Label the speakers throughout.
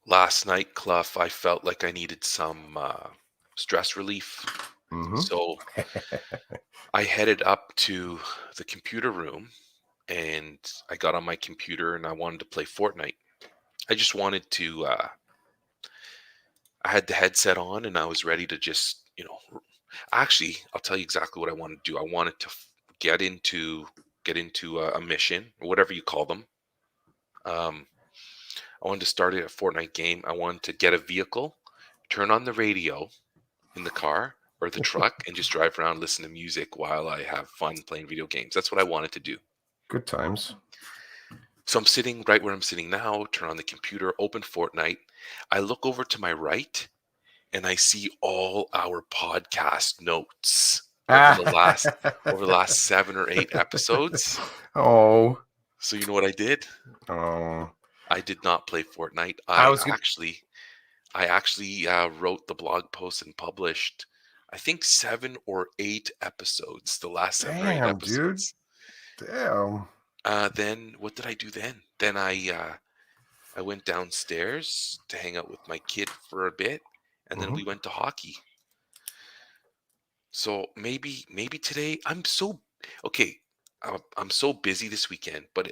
Speaker 1: Last night, Clough, I felt like I needed some stress relief.
Speaker 2: Mm-hmm.
Speaker 1: So I headed up to the computer room and I got on my computer and I wanted to play Fortnite. I just wanted to, I had the headset on and I was ready to just, actually, I'll tell you exactly what I wanted to do. I wanted to get into a mission or whatever you call them. Um, I wanted to start a Fortnite game. I wanted to get a vehicle, turn on the radio in the car or the truck, and just drive around, listen to music while I have fun playing video games. That's what I wanted to do.
Speaker 2: Good times.
Speaker 1: So I'm sitting right where I'm sitting now, turn on the computer, open Fortnite. I look over to my right and I see all our podcast notes over the last
Speaker 2: Ah.
Speaker 1: over the last 7 or 8 episodes.
Speaker 2: Oh,
Speaker 1: So you know what I did?
Speaker 2: oh.
Speaker 1: I did not play Fortnite.
Speaker 2: I
Speaker 1: I
Speaker 2: was gonna.
Speaker 1: actually I actually wrote the blog post and published, I think 7 or 8 episodes. The last 7 or 8
Speaker 2: Damn, dude.
Speaker 1: episodes.
Speaker 2: Damn.
Speaker 1: Then what did I do then? Then I went downstairs to hang out with my kid for a bit, and then
Speaker 2: Mm-hmm.
Speaker 1: we went to hockey. So maybe today I'm so okay. I'm so busy this weekend, but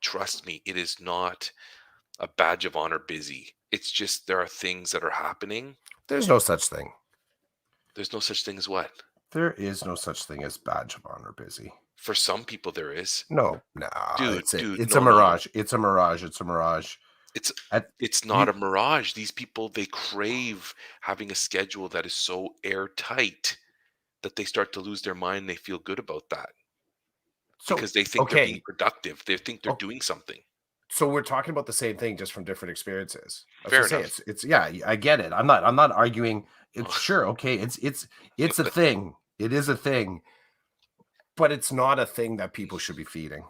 Speaker 1: trust me, it is not a badge of honor busy. It's just there are things that are happening.
Speaker 2: There's no such thing.
Speaker 1: There's no such thing as what?
Speaker 2: There is no such thing as badge of honor busy.
Speaker 1: For some people there is.
Speaker 2: No, nah,
Speaker 1: Dude, dude,
Speaker 2: it's a
Speaker 1: no, no, no.
Speaker 2: mirage. It's a mirage. It's a mirage.
Speaker 1: It's
Speaker 2: At
Speaker 1: it's not
Speaker 2: you
Speaker 1: a mirage. These people, they crave having a schedule that is so airtight that they start to lose their mind. They feel good about that
Speaker 2: so
Speaker 1: because they think they're being
Speaker 2: okay.
Speaker 1: productive. They think they're
Speaker 2: Oh,
Speaker 1: doing something.
Speaker 2: so we're talking about the same thing just from different experiences. I was
Speaker 1: Fair
Speaker 2: gonna say
Speaker 1: enough.
Speaker 2: it's yeah, I get it. I'm not arguing. It's sure okay. It's a
Speaker 1: But
Speaker 2: thing. It is a thing, but it's not a thing that people should be feeding.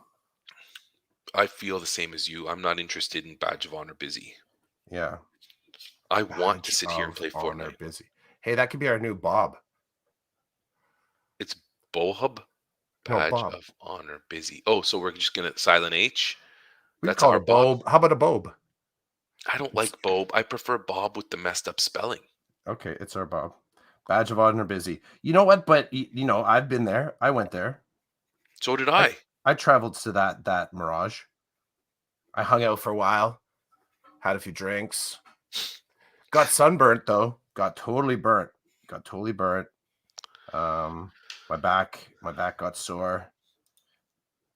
Speaker 1: I feel the same as you. I'm not interested in badge of honor busy.
Speaker 2: Yeah.
Speaker 1: I want to
Speaker 2: Badge
Speaker 1: sit here and
Speaker 2: of
Speaker 1: play
Speaker 2: honor
Speaker 1: Fortnite.
Speaker 2: busy. Hey, that could be our new Bob.
Speaker 1: It's Bohub,
Speaker 2: No,
Speaker 1: badge
Speaker 2: Bob.
Speaker 1: of honor busy. Oh, so we're just gonna silent H.
Speaker 2: We could
Speaker 1: That's
Speaker 2: call it
Speaker 1: our
Speaker 2: a
Speaker 1: Bob.
Speaker 2: Bob. How about a Bob?
Speaker 1: I don't
Speaker 2: It's
Speaker 1: like Bob. I prefer Bob with the messed up spelling.
Speaker 2: okay. It's our Bob. Badge of honor busy. You know what? But I've been there. I went there.
Speaker 1: So did
Speaker 2: I
Speaker 1: I.
Speaker 2: I traveled to that Mirage. I hung out for a while, had a few drinks, got sunburnt though, got totally burnt, got totally burnt. Um, my back got sore.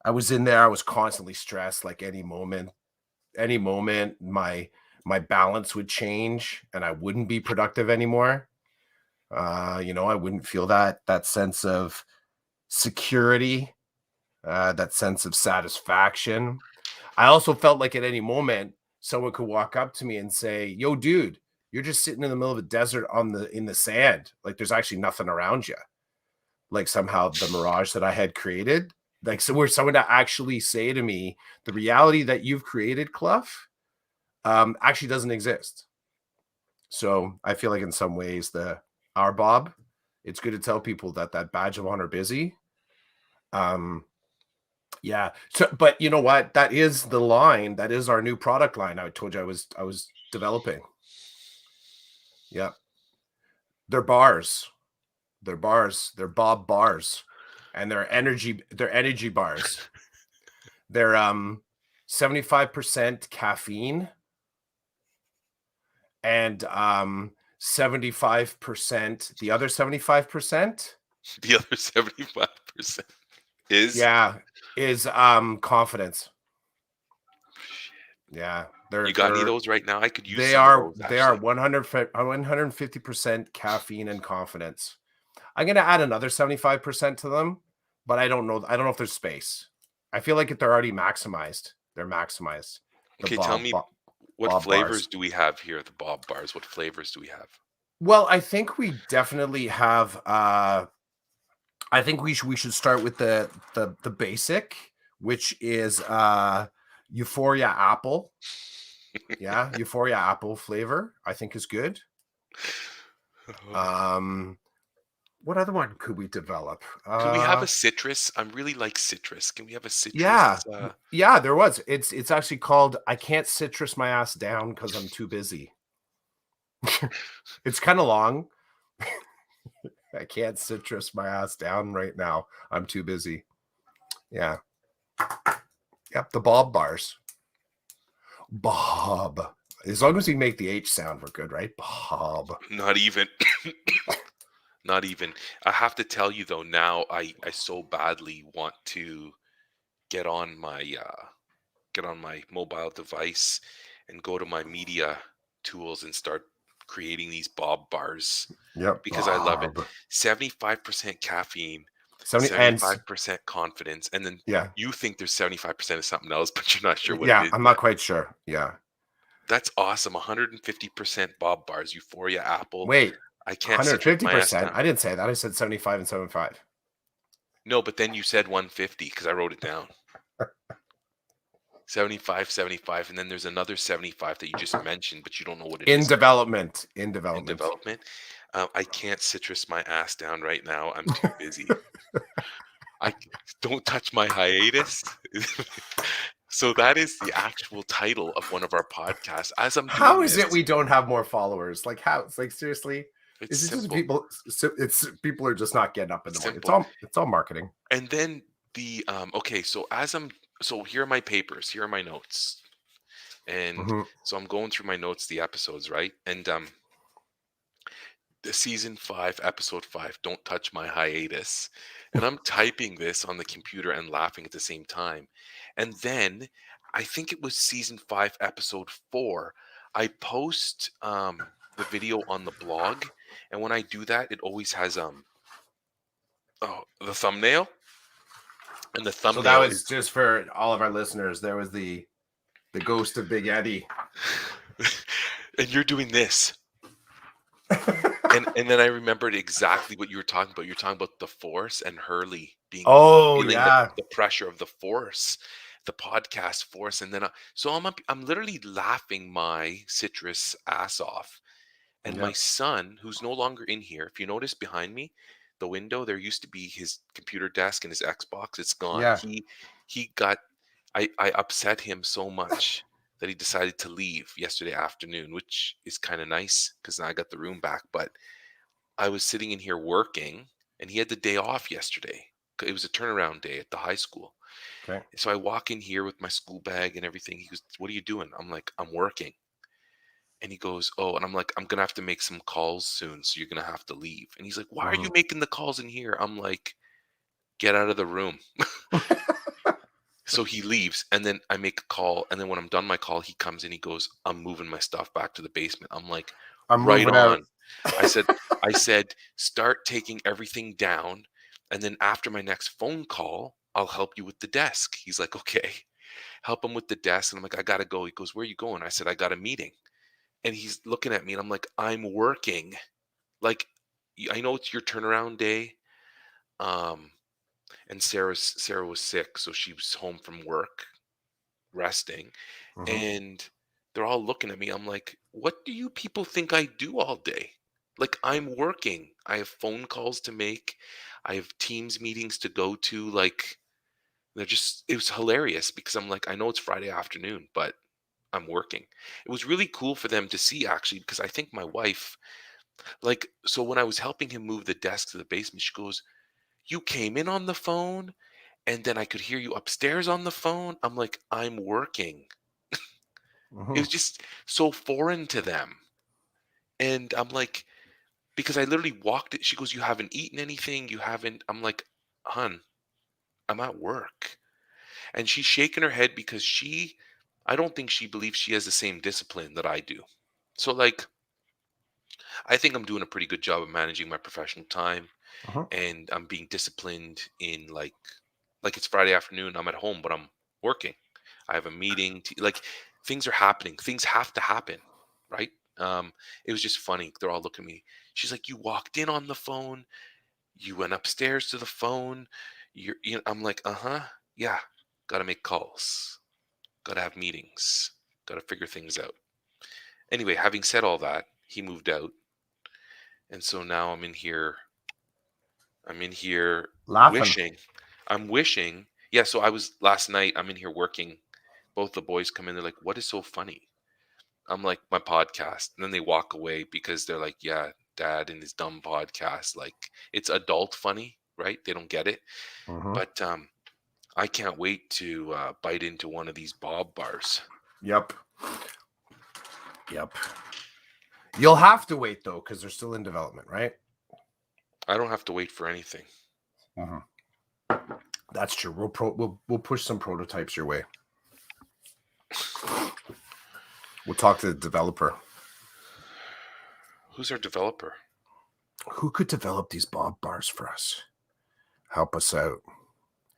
Speaker 2: I was in there. I was constantly stressed. Like any moment, my balance would change, and I wouldn't be productive anymore. I wouldn't feel that sense of security, that sense of satisfaction. I also felt like at any moment someone could walk up to me and say, "Yo, dude, you're just sitting in the middle of a desert in the sand. Like there's actually nothing around you." Like somehow the mirage that I had created, like so where someone to actually say to me, "The reality that you've created, Clough, actually doesn't exist." So I feel like in some ways the our Bob, it's good to tell people that badge of honor busy. Um, Yeah. So, but you know what? That is the line. That is our new product line. I told you I was developing. Yeah. They're bars. They're bars. They're Bob bars. And they're energy bars. They're 75% caffeine and 75%, the other 75%,
Speaker 1: The other 75% is
Speaker 2: yeah, is confidence. Yeah.
Speaker 1: you got any of those right now? I could use
Speaker 2: They
Speaker 1: some of
Speaker 2: are
Speaker 1: those
Speaker 2: they are
Speaker 1: actually.
Speaker 2: 150% caffeine and confidence. I'm gonna add another 75% to them, but I don't know. I don't know if there's space. I feel like if they're already maximized, they're maximized. The
Speaker 1: Okay, tell
Speaker 2: Bob
Speaker 1: me
Speaker 2: Bob,
Speaker 1: what
Speaker 2: Bob
Speaker 1: flavors
Speaker 2: bars.
Speaker 1: do we have here at the Bob Bars? What flavors do we have?
Speaker 2: Well, I think we definitely have I think we should start with the basic, which is Euphoria apple. Yeah, Euphoria apple flavor, I think is good. Um What other one could we develop?
Speaker 1: Could we have a citrus? I'm really like citrus. Can we have a
Speaker 2: Yeah.
Speaker 1: citrus?
Speaker 2: Yeah, there was. It's actually called "I Can't Citrus My Ass Down because I'm Too Busy." It's kinda long. I can't citrus my ass down right now. I'm too busy. Yeah. Yep, the Bob bars. Bob. As long as we make the H sound, we're good, right? Bob.
Speaker 1: Not even. Not even. I have to tell you though, now I so badly want to get on my get on my mobile device and go to my media tools and start creating these Bob bars
Speaker 2: Yep,
Speaker 1: because I love it.
Speaker 2: Bob.
Speaker 1: 75% caffeine,
Speaker 2: 70 and
Speaker 1: 75% confidence, and then
Speaker 2: yeah.
Speaker 1: you think there's 75% of something else, but you're not sure what it
Speaker 2: Yeah,
Speaker 1: is
Speaker 2: I'm not
Speaker 1: yet.
Speaker 2: quite sure. Yeah.
Speaker 1: That's awesome. 150% Bob bars, Euphoria, Apple.
Speaker 2: Wait,
Speaker 1: I can't citrus my ass
Speaker 2: 150%?
Speaker 1: down.
Speaker 2: I didn't say that. I said 75 and 75.
Speaker 1: No, but then you said 150 because I wrote it down. 75, 75, and then there's another 75 that you just mentioned, but you don't know what it
Speaker 2: In
Speaker 1: is
Speaker 2: development. In
Speaker 1: in
Speaker 2: development.
Speaker 1: development. I can't citrus my ass down right now. I'm too busy. Don't touch my hiatus. So that is the actual title of one of our podcasts. As I'm
Speaker 2: How
Speaker 1: doing
Speaker 2: is
Speaker 1: this,
Speaker 2: it we don't have more followers? Like how? It's like seriously?
Speaker 1: it's
Speaker 2: Is it just
Speaker 1: simple.
Speaker 2: people it's people are just not getting up in the morning.
Speaker 1: Simple.
Speaker 2: It's all marketing.
Speaker 1: And then the okay, so here are my papers, here are my notes. And
Speaker 2: Mhm.
Speaker 1: so I'm going through my notes, the episodes, right? And the season 5, episode 5, don't touch my hiatus. And I'm typing this on the computer and laughing at the same time. And then I think it was season 5, episode 4. I post the video on the blog, and when I do that, it always has the thumbnail, and the
Speaker 2: So that
Speaker 1: thumbnail
Speaker 2: was
Speaker 1: is
Speaker 2: just for all of our listeners. There was the ghost of Big Eddie.
Speaker 1: and you're doing this. And then I remembered exactly what you were talking about. You're talking about the force and Hurley being
Speaker 2: Oh
Speaker 1: feeling
Speaker 2: yeah.
Speaker 1: the pressure of the force, the podcast force, and then so I'm literally laughing my citrus ass off. And my
Speaker 2: Yep.
Speaker 1: son, who's no longer in here, if you notice behind me, the window, there used to be his computer desk and his Xbox. It's gone.
Speaker 2: Yeah.
Speaker 1: He got I upset him so much that he decided to leave yesterday afternoon, which is kind of nice because now I got the room back. But I was sitting in here working, and he had the day off yesterday. It was a turnaround day at the high school.
Speaker 2: Okay.
Speaker 1: So I walk in here with my school bag and everything. He goes, "What are you doing?" I'm like, "I'm working." And he goes, "Oh," and I'm like, "I'm gonna have to make some calls soon, so you're gonna have to leave." And he's like, "Why are you
Speaker 2: Mhm.
Speaker 1: making the calls in here?" I'm like, "Get out of the room." So he leaves, and then I make a call, and then when I'm done my call, he comes in, he goes, "I'm moving my stuff back to the basement." I'm like,
Speaker 2: I'm
Speaker 1: "Right
Speaker 2: moving out.
Speaker 1: on." I said I said, "Start taking everything down, and then after my next phone call, I'll help you with the desk." He's like, "Okay." Help him with the desk, and I'm like, "I gotta go." He goes, "Where are you going?" I said, "I got a meeting." And he's looking at me, and I'm like, "I'm working." Like, I know it's your turnaround day. Um, and Sarah was sick, so she was home from work resting,
Speaker 2: Mhm.
Speaker 1: and they're all looking at me. I'm like, "What do you people think I do all day?" Like, I'm working. I have phone calls to make. I have Teams meetings to go to. Like, it was hilarious because I'm like, I know it's Friday afternoon, but I'm working. It was really cool for them to see actually, because I think my wife, like, so when I was helping him move the desk to the basement, she goes, "You came in on the phone, and then I could hear you upstairs on the phone." I'm like, "I'm working." It
Speaker 2: Mhm.
Speaker 1: was just so foreign to them. And I'm like, because I literally walked it. She goes, "You haven't eaten anything. You haven't." I'm like, "Hun, I'm at work." And she's shaking her head because I don't think she believes she has the same discipline that I do. So, like, I think I'm doing a pretty good job of managing my professional time,
Speaker 2: Mhm.
Speaker 1: and I'm being disciplined in like it's Friday afternoon, I'm at home, but I'm working. I have a meeting like things are happening. Things have to happen, right? It was just funny. They're all looking at me. She's like, "You walked in on the phone, you went upstairs to the phone, I'm like, "Uh-huh. Yeah. Got to make calls. Got to have meetings. Got to figure things out." Anyway, having said all that, he moved out, and so now I'm in here I'm in here
Speaker 2: Laughing.
Speaker 1: wishing. I'm wishing. Yeah, so I was last night, I'm in here working. Both the boys come in, they're like, "What is so funny?" I'm like, "My podcast." And then they walk away because they're like, "Yeah, dad and his dumb podcast." Like it's adult funny, right? They don't get it.
Speaker 2: Mhm.
Speaker 1: But I can't wait to bite into one of these Bob bars.
Speaker 2: Yep. Yep. You'll have to wait though, because they're still in development, right?
Speaker 1: I don't have to wait for anything.
Speaker 2: Mhm. That's true. We'll push some prototypes your way. We'll talk to the developer.
Speaker 1: Who's our developer?
Speaker 2: Who could develop these Bob bars for us? Help us out.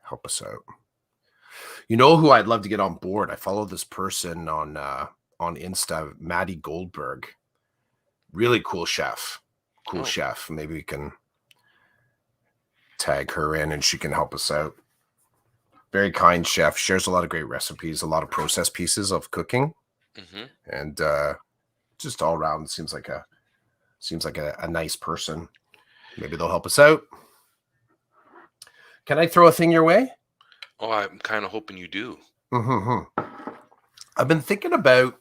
Speaker 2: Help us out. You know who I'd love to get on board? I follow this person on Insta, Maddie Goldberg. Really cool chef. Cool
Speaker 1: Oh,
Speaker 2: chef. Maybe we can tag her in and she can help us out. Very kind chef. Shares a lot of great recipes, a lot of process pieces of cooking,
Speaker 1: hmm
Speaker 2: and just all around seems like a nice person. Maybe they'll help us out. Can I throw a thing your way?
Speaker 1: oh, I'm kind of hoping you do.
Speaker 2: Mm-hmm. I've been thinking about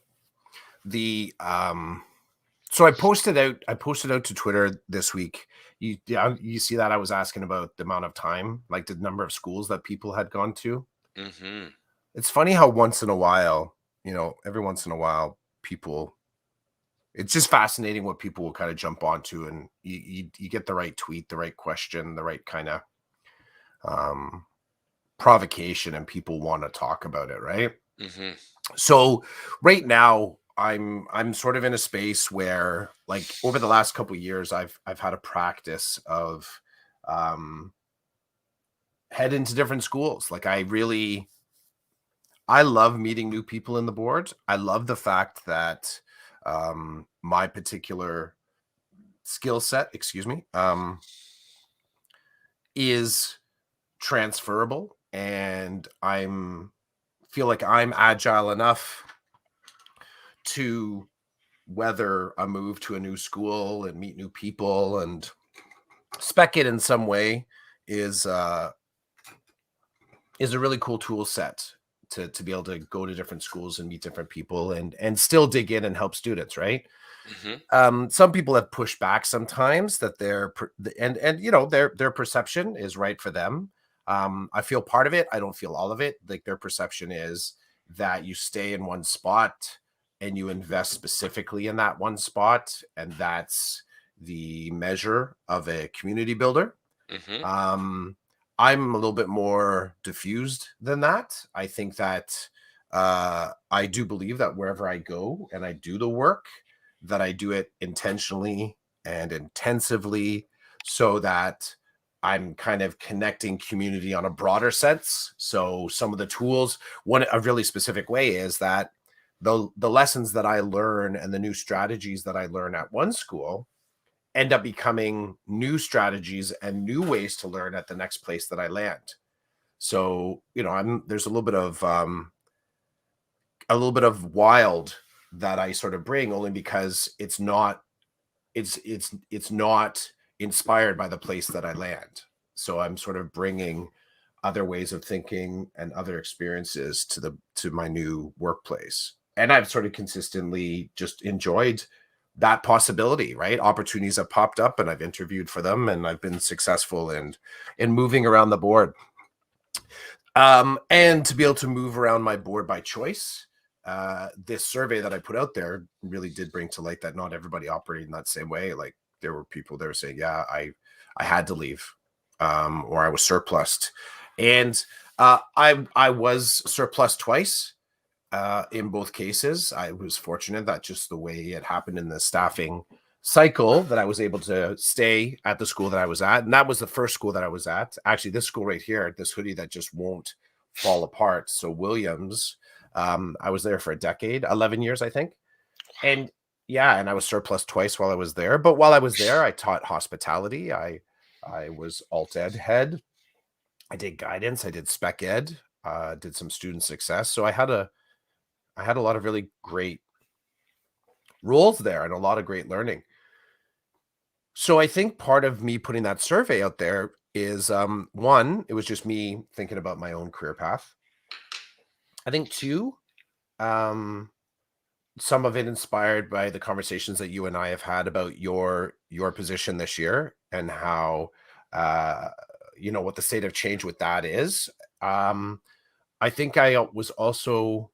Speaker 2: the so I posted out to Twitter this week. You see that I was asking about the amount of time, like the number of schools that people had gone to.
Speaker 1: hmm
Speaker 2: It's funny how once in a while, every once in a while, people. It's just fascinating what people will kind of jump onto, and you get the right tweet, the right question, the right kind of um, provocation, and people want to talk about it, right?
Speaker 1: hmm
Speaker 2: So right now I'm sort of in a space where, like, over the last couple of years I've had a practice of um head into different schools. Like, I love meeting new people in the board. I love the fact that my particular skill set, excuse me, is transferable, and I'm feel like I'm agile enough to weather a move to a new school and meet new people, and spec it in some way is uh is a really cool tool set to be able to go to different schools and meet different people and still dig in and help students, right?
Speaker 1: hmm
Speaker 2: Some people have pushed back sometimes that and their perception is right for them. I feel part of it. I don't feel all of it. Like, their perception is that you stay in one spot and you invest specifically in that one spot, and that's the measure of a community builder.
Speaker 1: hmm
Speaker 2: um, I'm a little bit more diffused than that. I think that I do believe that wherever I go and I do the work, that I do it intentionally and intensively, so that I'm kind of connecting community on a broader sense. So some of the tools, one a really specific way is that the lessons that I learn and the new strategies that I learn at one school end up becoming new strategies and new ways to learn at the next place that I land. So, there's a little bit of wild that I sort of bring, only because it's not inspired by the place that I land. So I'm sort of bringing other ways of thinking and other experiences to my new workplace. And I've sort of consistently just enjoyed that possibility, right? Opportunities have popped up and I've interviewed for them, and I've been successful in moving around the board. And to be able to move around my board by choice, this survey that I put out there really did bring to light that not everybody operated in that same way. Like, there were people that were saying, "Yeah, I had to leave, or I was surplused," and I was surplus twice. In both cases, I was fortunate that just the way it happened in the staffing cycle, that I was able to stay at the school that I was at. And that was the first school that I was at. Actually, this school right here, this hoodie that just won't fall apart. So Williams, I was there for a decade, 11 years, I think. And yeah, and I was surplus twice while I was there. But while I was there, I taught hospitality. I was alt ed head. I did guidance. I did spec ed. Did some student success. So I had a lot of really great roles there and a lot of great learning. So I think part of me putting that survey out there is one, it was just me thinking about my own career path. I think two, um, some of it inspired by the conversations that you and I have had about your position this year and how uh what the state of change with that is. Um, I think I was also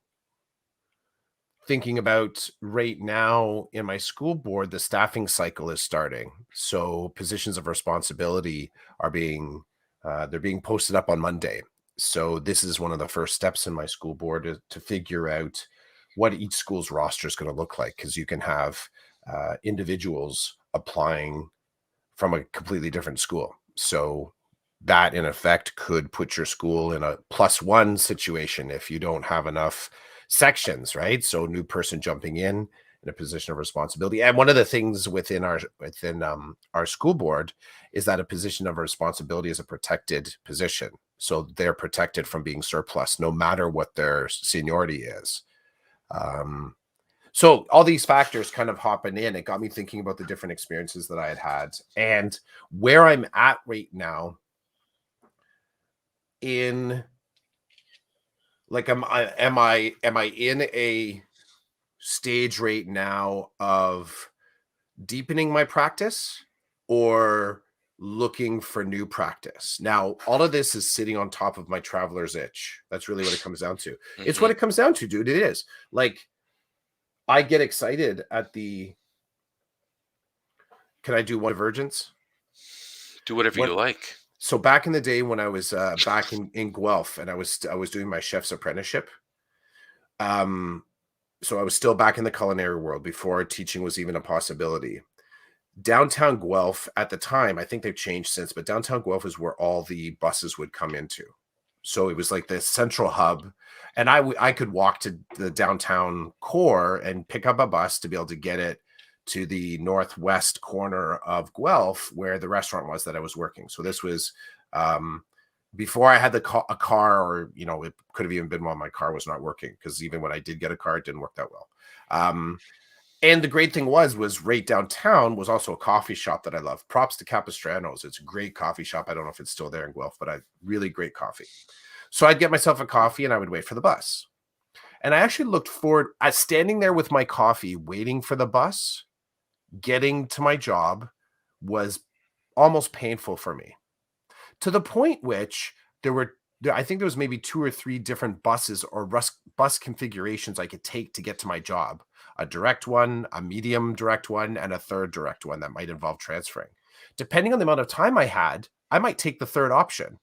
Speaker 2: thinking about right now in my school board, the staffing cycle is starting. So positions of responsibility are being they're being posted up on Monday. So this is one of the first steps in my school board to figure out what each school's roster is going to look like, because you can have individuals applying from a completely different school. So that in effect could put your school in a +1 situation if you don't have enough sections, right? So new person jumping in a position of responsibility. And one of the things within our school board is that a position of responsibility is a protected position. So they're protected from being surplus no matter what their seniority is. Um, so all these factors kind of hopping in, it got me thinking about the different experiences that I had had and where I'm at right now in like am I in a stage right now of deepening my practice or looking for new practice? Now, all of this is sitting on top of my traveler's itch. That's really what it comes down to. It's
Speaker 1: Hmm.
Speaker 2: what it comes down to, dude. It is. Like I get excited at the can I do one divergence?
Speaker 1: Do whatever
Speaker 2: When
Speaker 1: you like.
Speaker 2: So back in the day when I was back in Guelph and I was doing my chef's apprenticeship, um, so I was still back in the culinary world before teaching was even a possibility. Downtown Guelph at the time, I think they've changed since, but downtown Guelph is where all the buses would come into. So it was like the central hub, and I could walk to the downtown core and pick up a bus to be able to get it to the northwest corner of Guelph where the restaurant was that I was working. So this was um, before I had a car, or it could have even been while my car was not working, because even when I did get a car, it didn't work that well. And the great thing was right downtown was also a coffee shop that I love. Props to Capistrano's. It's a great coffee shop. I don't know if it's still there in Guelph, but I really great coffee. So I'd get myself a coffee and I would wait for the bus. And I actually looked forward at standing there with my coffee, waiting for the bus, getting to my job was almost painful for me, to the point which I think there was maybe two or three different buses or bus configurations I could take to get to my job. A direct one, a medium direct one, and a third direct one that might involve transferring. Depending on the amount of time I had, I might take the third option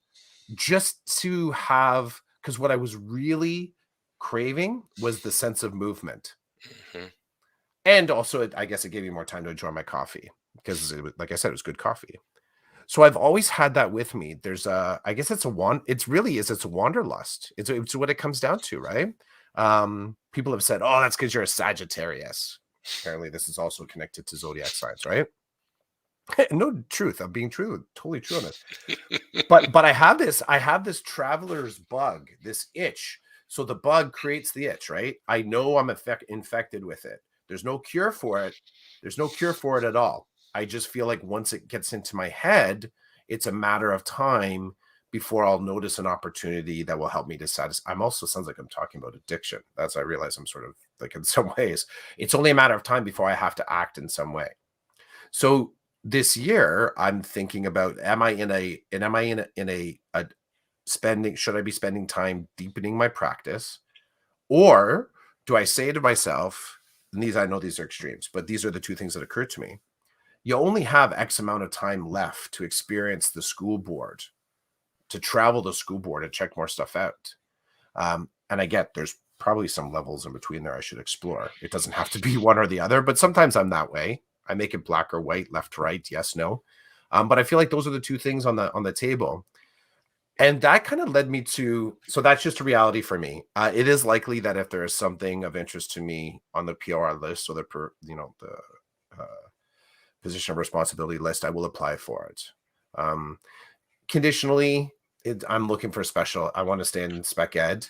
Speaker 2: just to have, because what I was really craving was the sense of movement.
Speaker 1: Hmm.
Speaker 2: And also, I guess it gave me more time to enjoy my coffee because, like I said, it was good coffee. So I've always had that with me. I guess it's a wanderlust. It's what it comes down to, right? People have said, "Oh, that's because you're a Sagittarius." Apparently, this is also connected to zodiac signs, right? No, truth. I'm being true, totally true on this. But I have this traveler's bug, this itch. So the bug creates the itch, right? I know I'm infected with it. There's no cure for it. There's no cure for it at all. I just feel like once it gets into my head, it's a matter of time before I'll notice an opportunity that will help me to satisfy. I'm also sounds like I'm talking about addiction. That's I realize I'm sort of like in some ways. It's only a matter of time before I have to act in some way. So this year, I'm thinking about am I in a spending should I be spending time deepening my practice, or do I say to myself, and I know these are extremes, but these are the two things that occur to me. You only have X amount of time left to experience the school board, to travel the school board and check more stuff out. And I get there's probably some levels in between there I should explore. It doesn't have to be one or the other, but sometimes I'm that way. I make it black or white, left, right, yes, no. But I feel like those are the two things on the table. And that kind of led me to, so that's just a reality for me. It is likely that if there is something of interest to me on the POR list, or the uh, position of responsibility list, I will apply for it. Um, Conditionally, I'm looking for special. I want to stay in spec ed.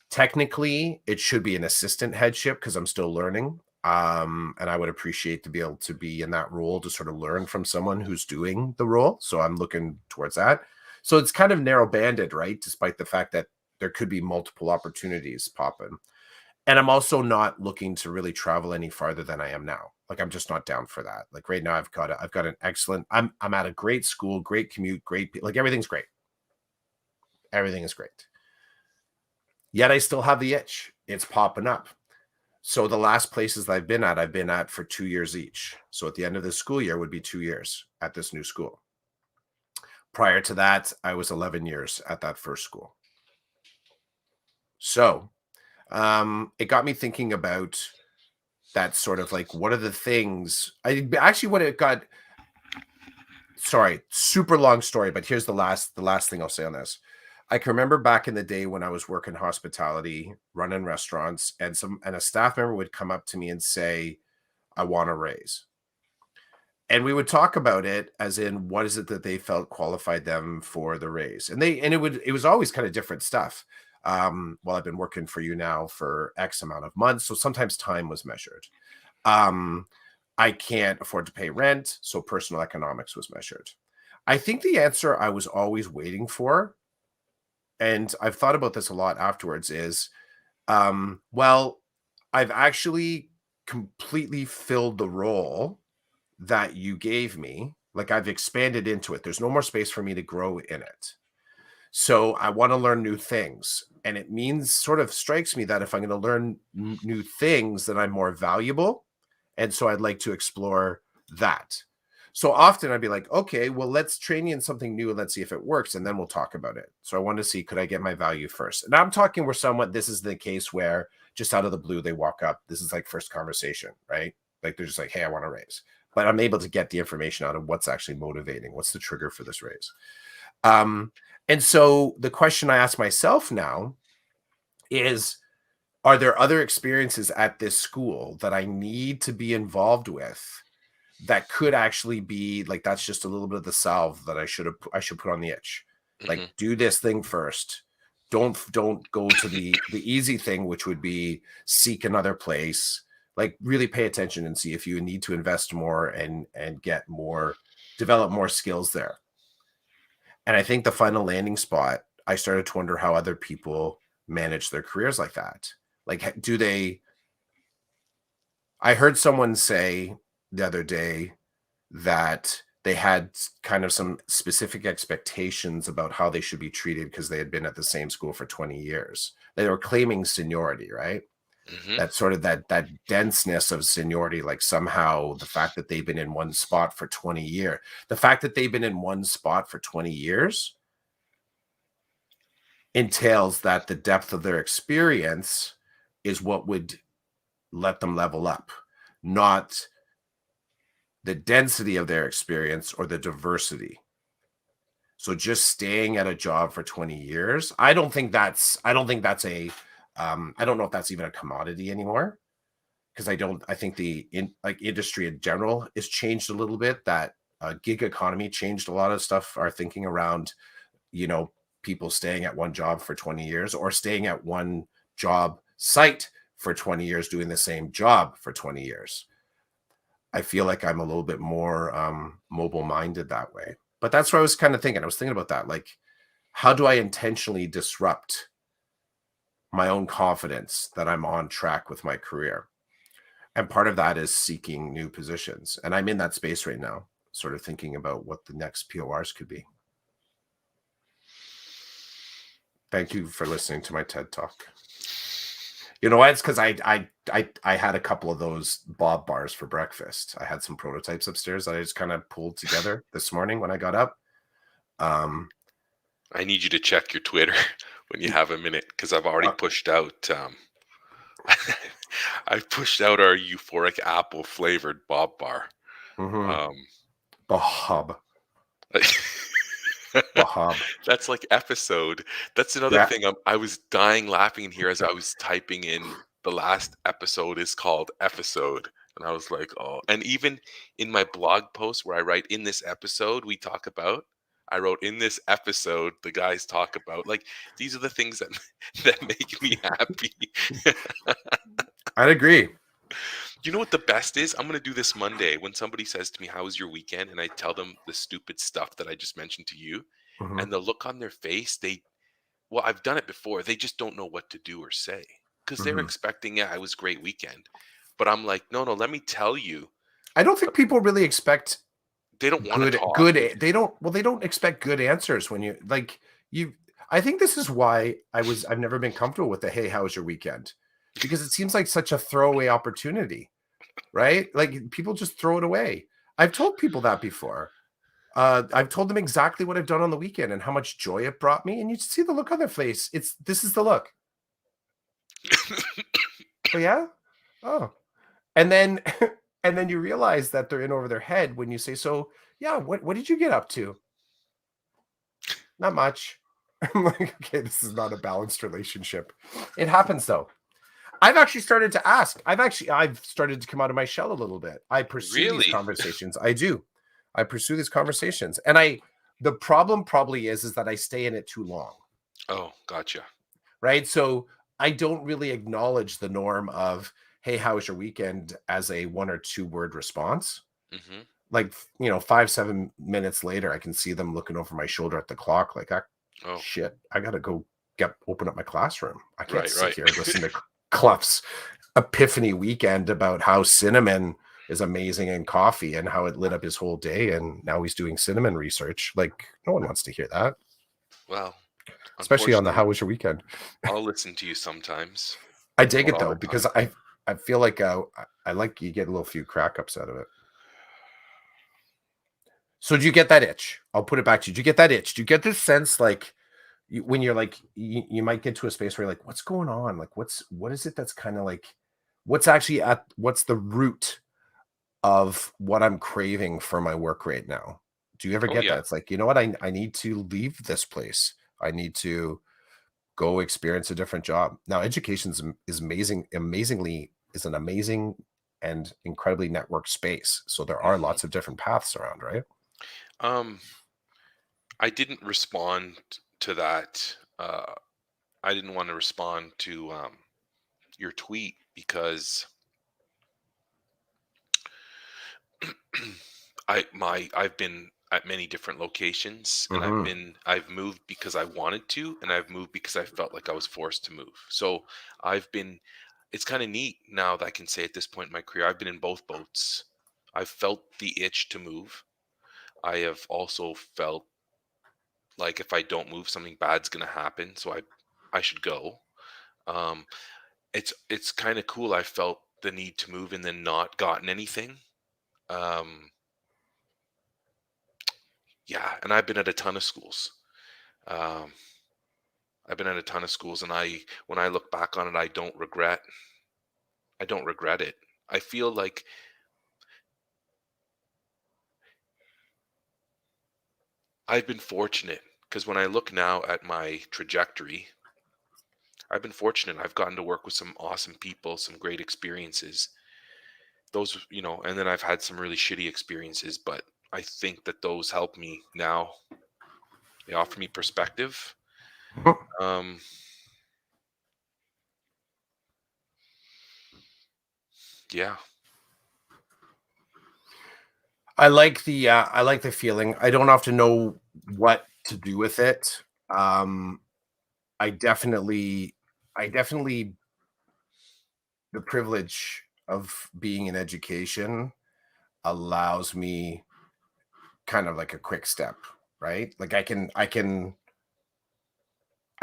Speaker 2: Technically, it should be an assistant headship because I'm still learning. And I would appreciate to be able to be in that role to sort of learn from someone who's doing the role. So I'm looking towards that. So it's kind of narrow banded, right? Despite the fact that there could be multiple opportunities popping. And I'm also not looking to really travel any farther than I am now. Like I'm just not down for that. Like right now I've got an excellent I'm at a great school, great commute, like everything's great. Everything is great. Yet I still have the itch. It's popping up. So the last places I've been at for 2 years each. So at the end of this school year would be 2 years at this new school. Prior to that, I was 11 years at that first school. So, it got me thinking about that sort of like, what are the things I actually what it got sorry, super long story, but here's the last thing I'll say on this. I can remember back in the day when I was working hospitality, running restaurants, and a staff member would come up to me and say, "I want a raise." And we would talk about it as in what is it that they felt qualified them for the raise. And it was always kind of different stuff. Well, I've been working for you now for X amount of months, so sometimes time was measured. Um, I can't afford to pay rent, so personal economics was measured. I think the answer I was always waiting for, and I've thought about this a lot afterwards, is well, I've actually completely filled the role that you gave me. Like I've expanded into it. There's no more space for me to grow in it. So I want to learn new things. And it means sort of strikes me that if I'm going to learn new things, then I'm more valuable. And so I'd like to explore that. So often I'd be like, okay, well, let's train you in something new and let's see if it works. And then we'll talk about it. So I want to see, could I get my value first? And I'm talking where somewhat, this is the case where just out of the blue, they walk up. This is like first conversation, right? Like they're just like, hey, I want to raise. But I'm able to get the information out of what's actually motivating. What's the trigger for this raise? And so the question I ask myself now is, are there other experiences at this school that I need to be involved with that could actually be like, that's just a little bit of the salve that I should put on the itch. Like
Speaker 1: Mhm.
Speaker 2: do this thing first. Don't go to the easy thing, which would be seek another place. Like really pay attention and see if you need to invest more and get more, develop more skills there. And I think the final landing spot, I started to wonder how other people manage their careers like that. Like, do they? I heard someone say the other day that they had kind of some specific expectations about how they should be treated because they had been at the same school for 20 years. They were claiming seniority, right?
Speaker 1: Mhm.
Speaker 2: That sort of that denseness of seniority, like somehow the fact that they've been in one spot for 20 years, the fact that they've been in one spot for 20 years entails that the depth of their experience is what would let them level up, not the density of their experience or the diversity. So just staying at a job for 20 years, I don't think that's a I don't know if that's even a commodity anymore, because I think industry in general has changed a little bit. That gig economy changed a lot of stuff, our thinking around, you know, people staying at one job for 20 years or staying at one job site for 20 years doing the same job for 20 years. I feel like I'm a little bit more mobile minded that way. But that's what I was kind of thinking. I was thinking about that. Like, how do I intentionally disrupt my own confidence that I'm on track with my career? And part of that is seeking new positions. And I'm in that space right now, sort of thinking about what the next PORs could be. Thank you for listening to my TED Talk. You know why? It's because I had a couple of those Bob bars for breakfast. I had some prototypes upstairs that I just kind of pulled together this morning when I got up. Um,
Speaker 1: I need you to check your Twitter when you have a minute because I've already
Speaker 2: uh,
Speaker 1: pushed out. I pushed out our euphoric apple flavored Bob bar.
Speaker 2: mhm.
Speaker 1: Um,
Speaker 2: Bob, Bob.
Speaker 1: that's like episode. That's another
Speaker 2: Yeah.
Speaker 1: thing. I was dying laughing in here as I was typing in the last episode is called episode. And I was like, oh, and even in my blog post where I write in this episode, we talk about, I wrote in this episode, the guys talk about, like, these are the things that, that make me happy.
Speaker 2: I'd agree.
Speaker 1: You know what the best is? I'm gonna do this Monday when somebody says to me, "How was your weekend?" and I tell them the stupid stuff that I just mentioned to you,
Speaker 2: Mhm,
Speaker 1: and the look on their face, well, I've done it before. They just don't know what to do or say because they're
Speaker 2: mhm.
Speaker 1: expecting, yeah, it was a great weekend, but I'm like, no, no, let me tell you,
Speaker 2: I don't think people really expect
Speaker 1: they don't want to
Speaker 2: good
Speaker 1: talk.
Speaker 2: good they don't well, they don't expect good answers when you like, you I think this is why I've never been comfortable with the, "Hey, how was your weekend?" Because it seems like such a throwaway opportunity, right? Like, people just throw it away. I've told people that before. I've told them exactly what I've done on the weekend and how much joy it brought me, and you see the look on their face. This is the look. "Oh, yeah? Oh." And then and then you realize that they're in over their head when you say, "So, yeah, what did you get up to?" "Not much." I'm like, "Okay, this is not a balanced relationship." It happens though. I've actually started to ask. I've started to come out of my shell a little bit. I pursue these
Speaker 1: Really?
Speaker 2: conversations. I do. I pursue these conversations. And the problem probably is that I stay in it too long,
Speaker 1: Oh, gotcha.
Speaker 2: right? So I don't really acknowledge the norm of, "Hey, how was your weekend?" as a 1 or 2 word response.
Speaker 1: Hmm.
Speaker 2: Like, 5, 7 minutes later, I can see them looking over my shoulder at the clock, like,
Speaker 1: Oh,
Speaker 2: shit, I gotta go open up my classroom. I can't
Speaker 1: right,
Speaker 2: sit
Speaker 1: right.
Speaker 2: here and listen to Clough's epiphany weekend about how cinnamon is amazing in coffee and how it lit up his whole day. And now he's doing cinnamon research. Like, no one wants to hear that,
Speaker 1: Well,
Speaker 2: especially on the
Speaker 1: unfortunately,
Speaker 2: "How was your weekend?"
Speaker 1: I'll listen to you sometimes.
Speaker 2: I dig
Speaker 1: Not
Speaker 2: it
Speaker 1: all
Speaker 2: though,
Speaker 1: the
Speaker 2: because
Speaker 1: time.
Speaker 2: I feel like I like you get a little few crack ups out of it. So do you get that itch? I'll put it back to you. Do you get that itch? Do you get this sense like when you're like you might get to a space where you're like, what's going on? Like, what is it that's kind of like, what's the root of what I'm craving for my work right now? Do you ever
Speaker 1: Oh,
Speaker 2: get
Speaker 1: yeah.
Speaker 2: that? It's like, you know what? I need to leave this place. I need to go experience a different job. Now, education is amazing, amazingly is an amazing and incredibly networked space. So there are
Speaker 1: Hmm.
Speaker 2: lots of different paths around, right?
Speaker 1: Um, I didn't respond to that. I didn't want to respond to your tweet because I've been at many different locations, and
Speaker 2: Hmm.
Speaker 1: I've moved because I wanted to, and I've moved because I felt like I was forced to move. So I've been it's kind of neat now that I can say at this point in my career I've been in both boats. I've felt the itch to move. I have also felt like if I don't move, something bad's gonna happen, so I should go. Um, it's kind of cool. I felt the need to move and then not gotten anything. Um, yeah, and I've been at a ton of schools. Um, I've been at a ton of schools, and when I look back on it, I don't regret it. I feel like I've been fortunate because when I look now at my trajectory, I've been fortunate. I've gotten to work with some awesome people, some great experiences. And then I've had some really shitty experiences, but I think that those help me now. They offer me perspective. Um, yeah.
Speaker 2: I like the feeling. I don't often know what to do with it. Um, I definitely I definitely the privilege of being in education allows me kind of like a quick step, right? Like I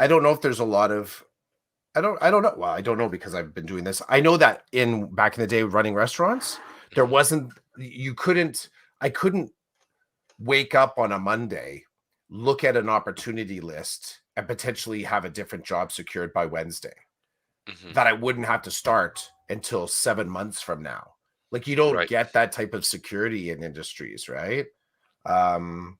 Speaker 2: don't know if there's a lot of I don't know. Well, I don't know because I've been doing this. I know that in back in the day running restaurants, there
Speaker 1: Hmm.
Speaker 2: wasn't you couldn't I couldn't wake up on a Monday, look at an opportunity list, and potentially have a different job secured by Wednesday
Speaker 1: Hmm.
Speaker 2: that I wouldn't have to start until 7 months from now. Like, you don't
Speaker 1: Right.
Speaker 2: get that type of security in industries, right? Um,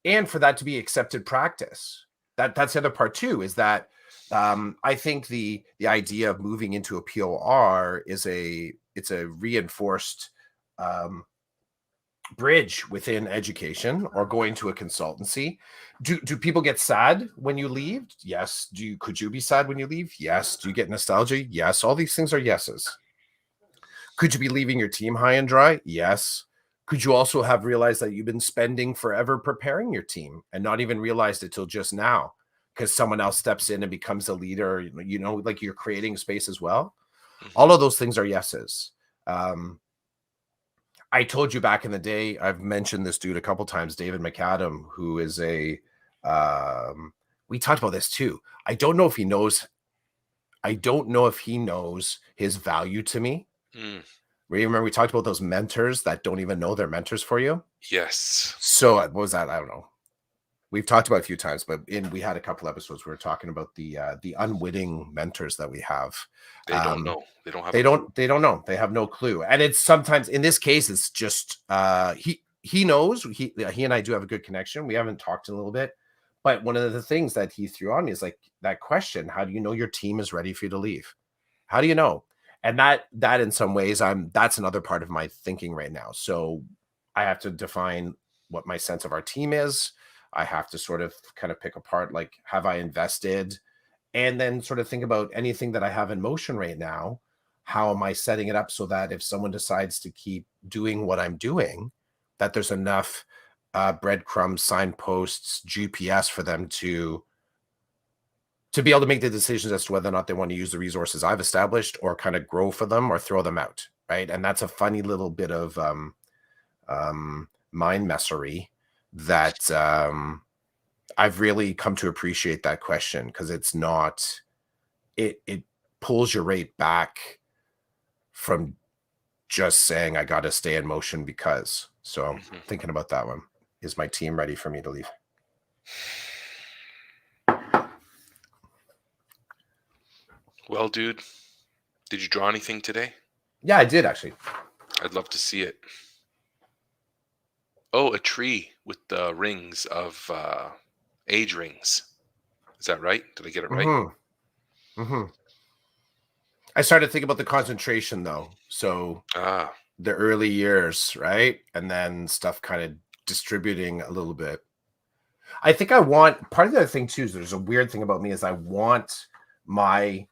Speaker 2: and for that to be accepted practice. That's the other part too, is that I think the idea of moving into a POR is it's a reinforced um, bridge within education or going to a consultancy. Do people get sad when you leave? Yes. Could you be sad when you leave? Yes. Do you get nostalgia? Yes. All these things are yeses. Could you be leaving your team high and dry? Yes. Could you also have realized that you've been spending forever preparing your team and not even realized it till just now because someone else steps in and becomes a leader? Like you're creating space as well. All
Speaker 1: Hmm.
Speaker 2: of those things are yeses. I told you back in the day, I've mentioned this dude a couple times, David McAdam, who is we talked about this too. I don't know if he knows his value to me.
Speaker 1: Mm,
Speaker 2: Remember we talked about those mentors that don't even know they're mentors for you?
Speaker 1: yes.
Speaker 2: So what was that? I don't know. We've talked about it a few times, but we had a couple episodes we were talking about the unwitting mentors that we have.
Speaker 1: They don't know. They don't have a
Speaker 2: They
Speaker 1: clue.
Speaker 2: don't know. They have no clue. And it's sometimes in this case, it's just he knows he and I do have a good connection. We haven't talked in a little bit, but one of the things that he threw on me is like that question: how do you know your team is ready for you to leave? How do you know? And that in some ways, that's another part of my thinking right now. So I have to define what my sense of our team is. I have to sort of kind of pick apart like, have I invested? And then sort of think about anything that I have in motion right now. How am I setting it up so that if someone decides to keep doing what I'm doing, that there's enough breadcrumbs, signposts, GPS for them to be able to make the decisions as to whether or not they want to use the resources I've established or kind of grow for them or throw them out, right? And that's a funny little bit of mind messery that I've really come to appreciate that question because it's not it pulls your rate back from just saying I got to stay in motion because. So
Speaker 1: Hmm.
Speaker 2: thinking about that one, is my team ready for me to leave?
Speaker 1: Well, dude, did you draw anything today?
Speaker 2: Yeah, I did actually.
Speaker 1: I'd love to see it. Oh, a tree with the rings of age rings. Is that right? Did I get it right?
Speaker 2: Hmm. Hmm. I started thinking about the concentration though. So
Speaker 1: Ah,
Speaker 2: the early years, right? And then stuff kind of distributing a little bit. I think I want part of the other thing too is there's a weird thing about me is I want my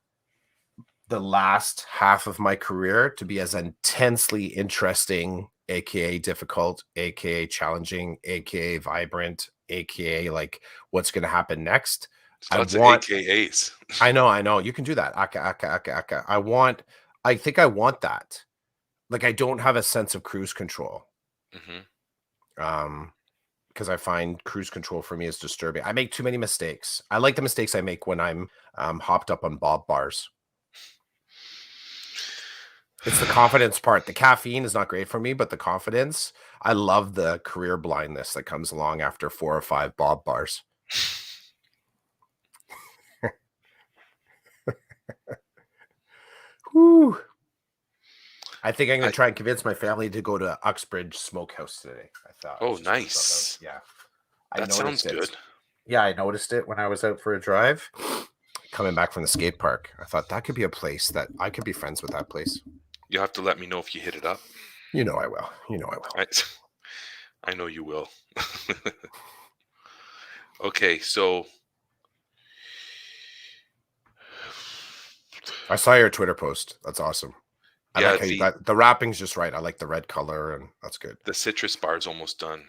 Speaker 2: the last half of my career to be as intensely interesting, aka difficult, aka challenging, aka vibrant, aka like what's going to happen next.
Speaker 1: there's
Speaker 2: I
Speaker 1: lots of
Speaker 2: want
Speaker 1: AKAs.
Speaker 2: I know you can do that. Aka. I think I want that. Like I don't have a sense of cruise control.
Speaker 1: Hmm.
Speaker 2: Um because I find cruise control for me is disturbing. I make too many mistakes. I like the mistakes I make when I'm hopped up on Bob bars. It's the confidence part. The caffeine is not great for me, but the confidence, I love the career blindness that comes along after 4 or 5 Bob bars. Whew. I think I'm gonna
Speaker 1: I,
Speaker 2: try and convince my family to go to Uxbridge Smokehouse today. I
Speaker 1: oh,
Speaker 2: just thought that was,
Speaker 1: nice.
Speaker 2: yeah. I
Speaker 1: That sounds
Speaker 2: noticed it.
Speaker 1: good.
Speaker 2: Yeah, I noticed it when I was out for a drive coming back from the skate park. I thought that could be a place that I could be friends with that place.
Speaker 1: You'll have to let me know if you hit it up.
Speaker 2: You know I will. You know I will.
Speaker 1: I, I know you will. Okay, so
Speaker 2: I saw your Twitter post. That's awesome. I
Speaker 1: yeah,
Speaker 2: like how you got the wrapping's just right. I like the red color and that's good.
Speaker 1: the citrus bar is almost done.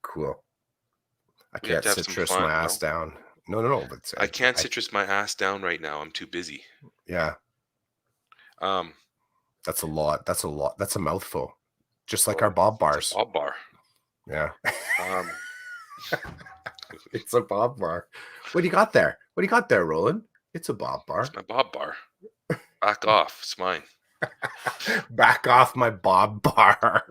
Speaker 2: Cool. I
Speaker 1: We have
Speaker 2: can't
Speaker 1: to have some
Speaker 2: citrus my
Speaker 1: fun,
Speaker 2: ass
Speaker 1: no?
Speaker 2: down. No. But
Speaker 1: I can't citrus my ass down right now. I'm too busy.
Speaker 2: yeah,
Speaker 1: Um,
Speaker 2: that's a lot. That's a lot. That's a mouthful. Just like
Speaker 1: well,
Speaker 2: our Bob
Speaker 1: it's a
Speaker 2: bars.
Speaker 1: Bob bar.
Speaker 2: Yeah.
Speaker 1: Um,
Speaker 2: It's a Bob bar. What do you got there? What do you got there, Roland? It's a Bob
Speaker 1: it's
Speaker 2: bar.
Speaker 1: my Bob bar. Back off. It's mine.
Speaker 2: Back off my Bob bar.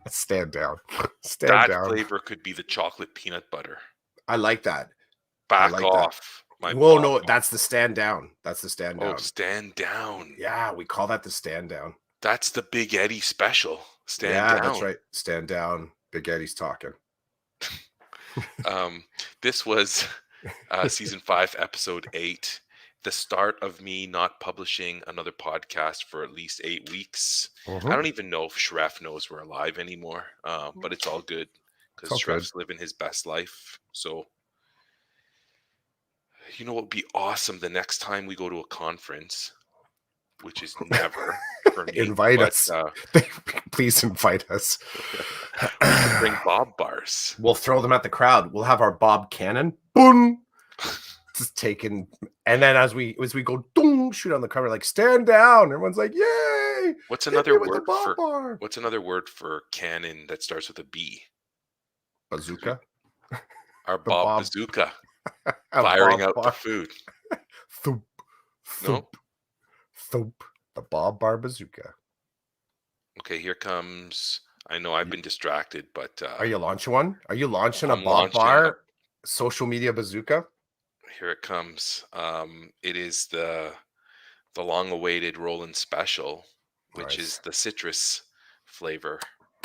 Speaker 2: Stand down. Stand
Speaker 1: That
Speaker 2: down.
Speaker 1: flavor could be the chocolate peanut butter.
Speaker 2: I like that. I
Speaker 1: Back
Speaker 2: like that.
Speaker 1: off, my
Speaker 2: Whoa,
Speaker 1: Bob
Speaker 2: no,
Speaker 1: bar.
Speaker 2: that's the stand down. That's the stand
Speaker 1: Oh,
Speaker 2: down.
Speaker 1: stand down.
Speaker 2: Yeah, we call that the stand down.
Speaker 1: That's the Big Eddie special. Stand
Speaker 2: Yeah, that's
Speaker 1: down.
Speaker 2: right. Stand down. Big Eddie's talking.
Speaker 1: Um, this was season 5, episode 8. The start of me not publishing another podcast for at least 8 weeks. I
Speaker 2: Mhm.
Speaker 1: don't even know if Shref knows we're alive anymore, but it's all good
Speaker 2: It's
Speaker 1: because
Speaker 2: all good.
Speaker 1: Shref's living his best life. So, you know what would be awesome the next time we go to a conference? which is never for me.
Speaker 2: Invite
Speaker 1: But
Speaker 2: us. Please invite us.
Speaker 1: we can bring Bob bars.
Speaker 2: We'll throw them at the crowd. We'll have our Bob cannon. Boom. Just taking, and then as we go, doom, shoot on the cover, like stand down. Everyone's like, "Yay!"
Speaker 1: What's
Speaker 2: Hit
Speaker 1: another
Speaker 2: me with the
Speaker 1: word
Speaker 2: Bob
Speaker 1: for
Speaker 2: bar.
Speaker 1: what's another word for cannon that starts with a B?
Speaker 2: Bazooka.
Speaker 1: Our
Speaker 2: The
Speaker 1: Bob
Speaker 2: Bob.
Speaker 1: bazooka
Speaker 2: A
Speaker 1: firing
Speaker 2: Bob
Speaker 1: out the
Speaker 2: bar.
Speaker 1: food.
Speaker 2: Thoop,
Speaker 1: No?
Speaker 2: thoop, thoop. The Bob bar bazooka.
Speaker 1: Okay, here comes. I know I've been distracted, but
Speaker 2: Are you launching one? Are you launching a
Speaker 1: I'm
Speaker 2: Bob
Speaker 1: launching a
Speaker 2: bar social media bazooka?
Speaker 1: here it comes. It is the long-awaited Roland Special, which is
Speaker 2: Nice.
Speaker 1: the citrus flavor.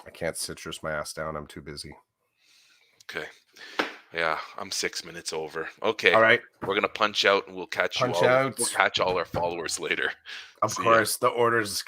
Speaker 2: I can't citrus my ass down. I'm too busy.
Speaker 1: Okay. Yeah, I'm 6 minutes over. Okay.
Speaker 2: All right.
Speaker 1: We're gonna punch out and we'll catch
Speaker 2: Punch
Speaker 1: you all.
Speaker 2: out.
Speaker 1: We'll catch all our followers later.
Speaker 2: Of
Speaker 1: See ya.
Speaker 2: course, the orders